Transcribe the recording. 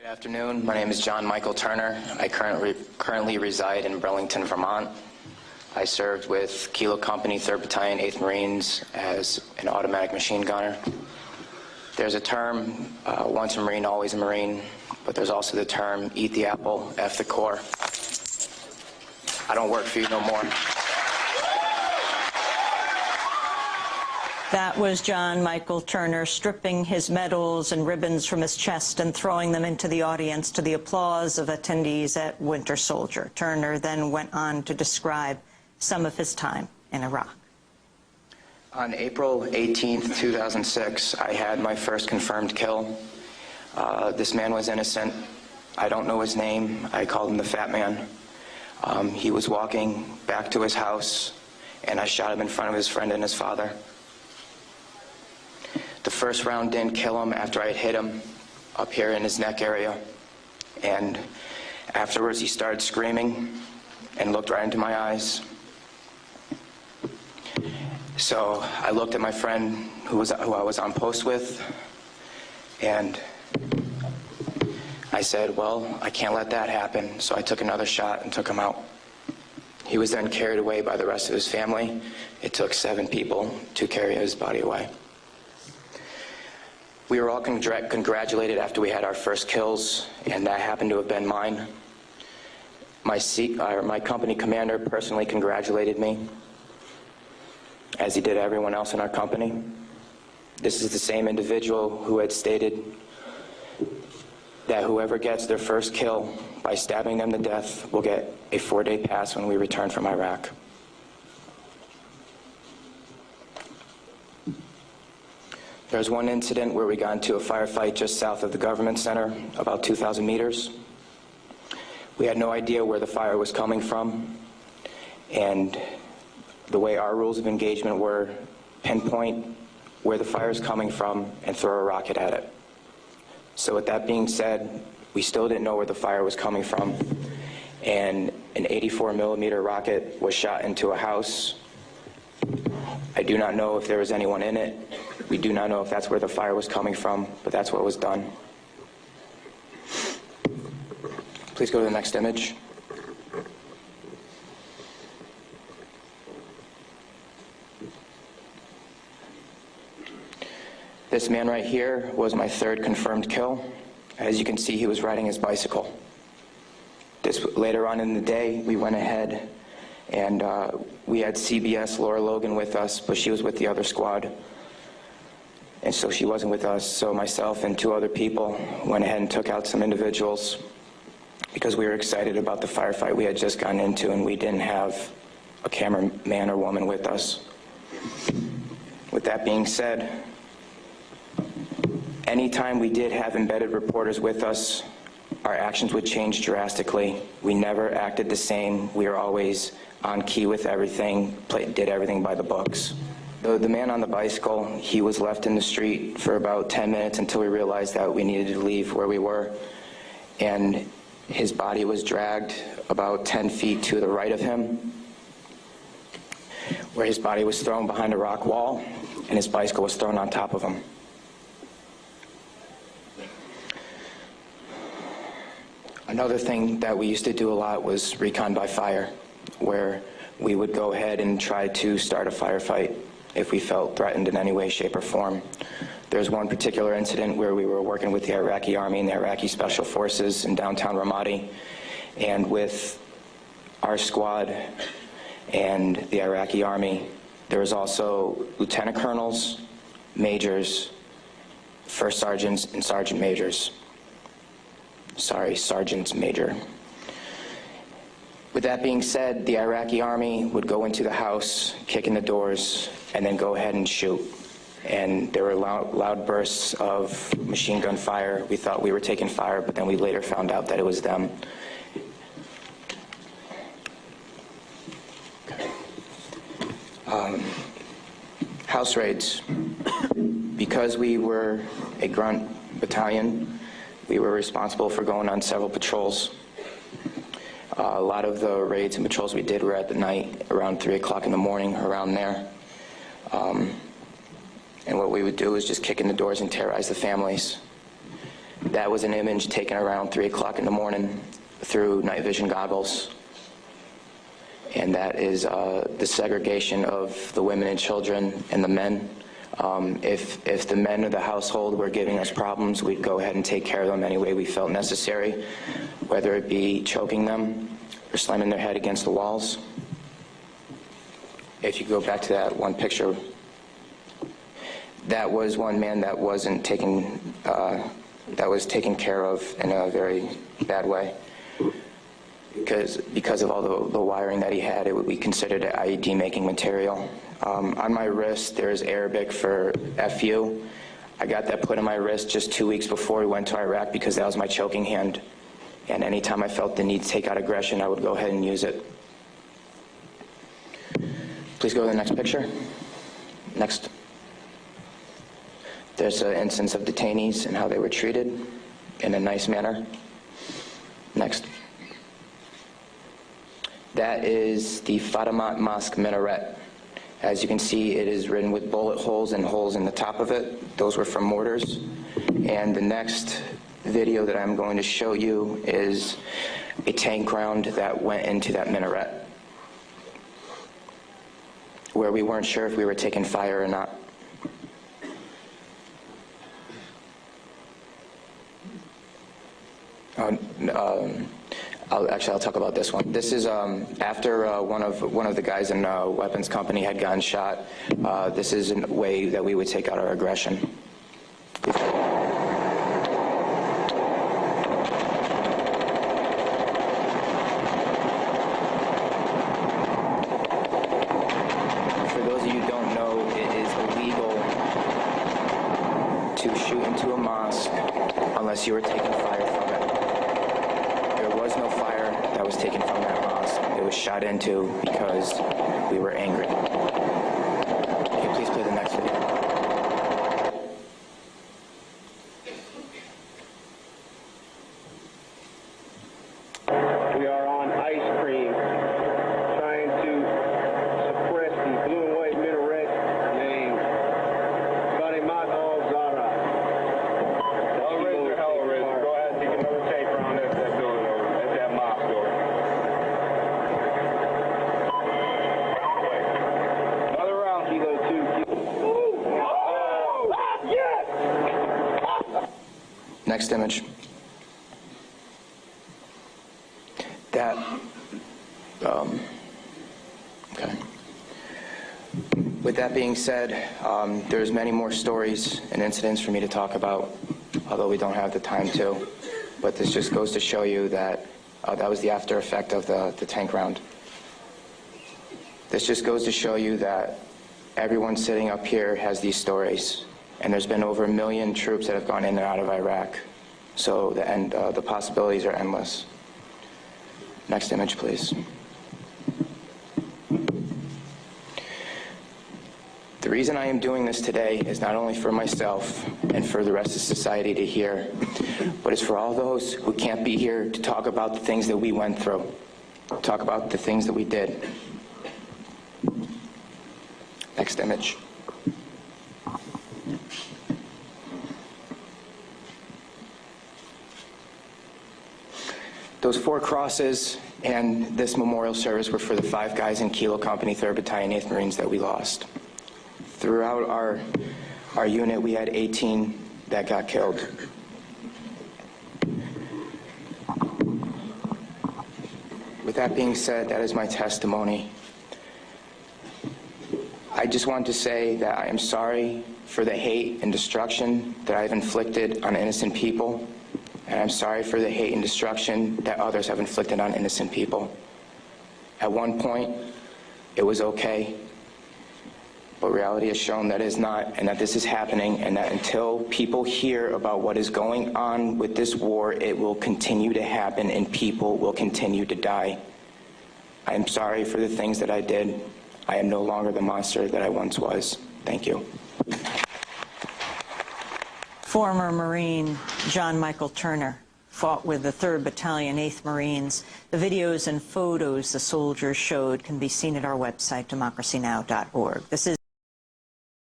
Good afternoon. My name is John Michael Turner. I currently reside in Burlington, Vermont. I served with Kilo Company, 3rd Battalion, 8th Marines as an automatic machine gunner. There's a term, once a Marine, always a Marine, but there's also the term, eat the apple, F the core. I don't work for you no more. That was John Michael Turner stripping his medals and ribbons from his chest and throwing them into the audience to the applause of attendees at Winter Soldier. Turner then went on to describe some of his time in Iraq. On April 18th, 2006, I had my first confirmed kill. This man was innocent. I don't know his name. I called him the Fat Man. He was walking back to his house, and I shot him in front of his friend and his father. The first round didn't kill him after I had hit him up here in his neck area. And afterwards he started screaming and looked right into my eyes. So I looked at my friend who I was on post with, and I said, well, I can't let that happen. So I took another shot and took him out. He was then carried away by the rest of his family. It took 7 people to carry his body away. We were all congratulated after we had our first kills, and that happened to have been mine. My company commander personally congratulated me, as he did everyone else in our company. This is the same individual who had stated that whoever gets their first kill by stabbing them to death will get a 4-day pass when we return from Iraq. There was one incident where we got into a firefight just south of the government center, about 2,000 meters. We had no idea where the fire was coming from, and the way our rules of engagement were, pinpoint where the fire is coming from and throw a rocket at it. So with that being said, we still didn't know where the fire was coming from, and an 84mm rocket was shot into a house. I do not know if there was anyone in it. We do not know if that's where the fire was coming from, but that's what was done. Please go to the next image. This man right here was my 3rd confirmed kill. As you can see, he was riding his bicycle. Later on in the day, we went ahead and we had CBS Laura Logan with us, but she was with the other squad. And so she wasn't with us, so myself and 2 other people went ahead and took out some individuals because we were excited about the firefight we had just gotten into, and we didn't have a cameraman or woman with us. With that being said, anytime we did have embedded reporters with us, our actions would change drastically. We never acted the same. We were always on key with everything, did everything by the books. The man on the bicycle, he was left in the street for about 10 minutes until we realized that we needed to leave where we were. And his body was dragged about 10 feet to the right of him, where his body was thrown behind a rock wall, and his bicycle was thrown on top of him. Another thing that we used to do a lot was recon by fire, where we would go ahead and try to start a firefight if we felt threatened in any way, shape, or form. There's one particular incident where we were working with the Iraqi Army and the Iraqi Special Forces in downtown Ramadi, and with our squad and the Iraqi Army, there was also lieutenant colonels, majors, first sergeants, and sergeant majors. Sorry, sergeants major. With that being said, the Iraqi Army would go into the house, kick in the doors, and then go ahead and shoot. And there were loud bursts of machine gun fire. We thought we were taking fire, but then we later found out that it was them. Okay. House raids. Because we were a grunt battalion, we were responsible for going on several patrols. A lot of the raids and patrols we did were at the night, around 3 o'clock in the morning, around there. And what we would do is just kick in the doors and terrorize the families. That was an image taken around 3 o'clock in the morning through night vision goggles. And that is the segregation of the women and children and the men. If the men of the household were giving us problems, we'd go ahead and take care of them any way we felt necessary, whether it be choking them or slamming their head against the walls. If you go back to that one picture, that was one man that wasn't taken, that was taken care of in a very bad way. Because of all the wiring that he had, it would be considered an IED making material. On my wrist, there's Arabic for FU. I got that put on my wrist just 2 weeks before we went to Iraq because that was my choking hand. And anytime I felt the need to take out aggression, I would go ahead and use it. Please go to the next picture. Next. There's an instance of detainees and how they were treated in a nice manner. Next. That is the Fatima Mosque minaret. As you can see, it is written with bullet holes and holes in the top of it. Those were from mortars. And the next video that I'm going to show you is a tank round that went into that minaret, where we weren't sure if we were taking fire or not. I'll talk about this one. This is after one of the guys in a weapons company had gotten shot. This is a way that we would take out our aggression. For those of you who don't know, it is illegal to shoot into a mosque unless you are taking fire from it. There was no fire that was taken from that mosque. It was shot into because we were angry. Can you please play the next video? We are on ice cream, trying to suppress the blue and white minaret named Fatima al-Zahra. I'll raise your hell raise. Go ahead and take another tape around that building over. That's that mosque door. Another round, Kilo 2. Oh! Yes! Next image. That, okay. With that being said, there's many more stories and incidents for me to talk about, although we don't have the time to. But this just goes to show you that that was the after effect of the tank round. This just goes to show you that everyone sitting up here has these stories. And there's been over 1 million troops that have gone in and out of Iraq. So the possibilities are endless. Next image, please. The reason I am doing this today is not only for myself and for the rest of society to hear, but it's for all those who can't be here to talk about the things that we went through, talk about the things that we did. Next image. Those 4 crosses and this memorial service were for the 5 guys in Kilo Company, 3rd Battalion, 8th Marines that we lost. Throughout our unit, we had 18 that got killed. With that being said, that is my testimony. I just want to say that I am sorry for the hate and destruction that I've inflicted on innocent people. And I'm sorry for the hate and destruction that others have inflicted on innocent people. At one point, it was okay, but reality has shown that it is not, and that this is happening, and that until people hear about what is going on with this war, it will continue to happen and people will continue to die. I am sorry for the things that I did. I am no longer the monster that I once was. Thank you. Former Marine John Michael Turner fought with the 3rd Battalion, 8th Marines. The videos and photos the soldiers showed can be seen at our website, democracynow.org. This is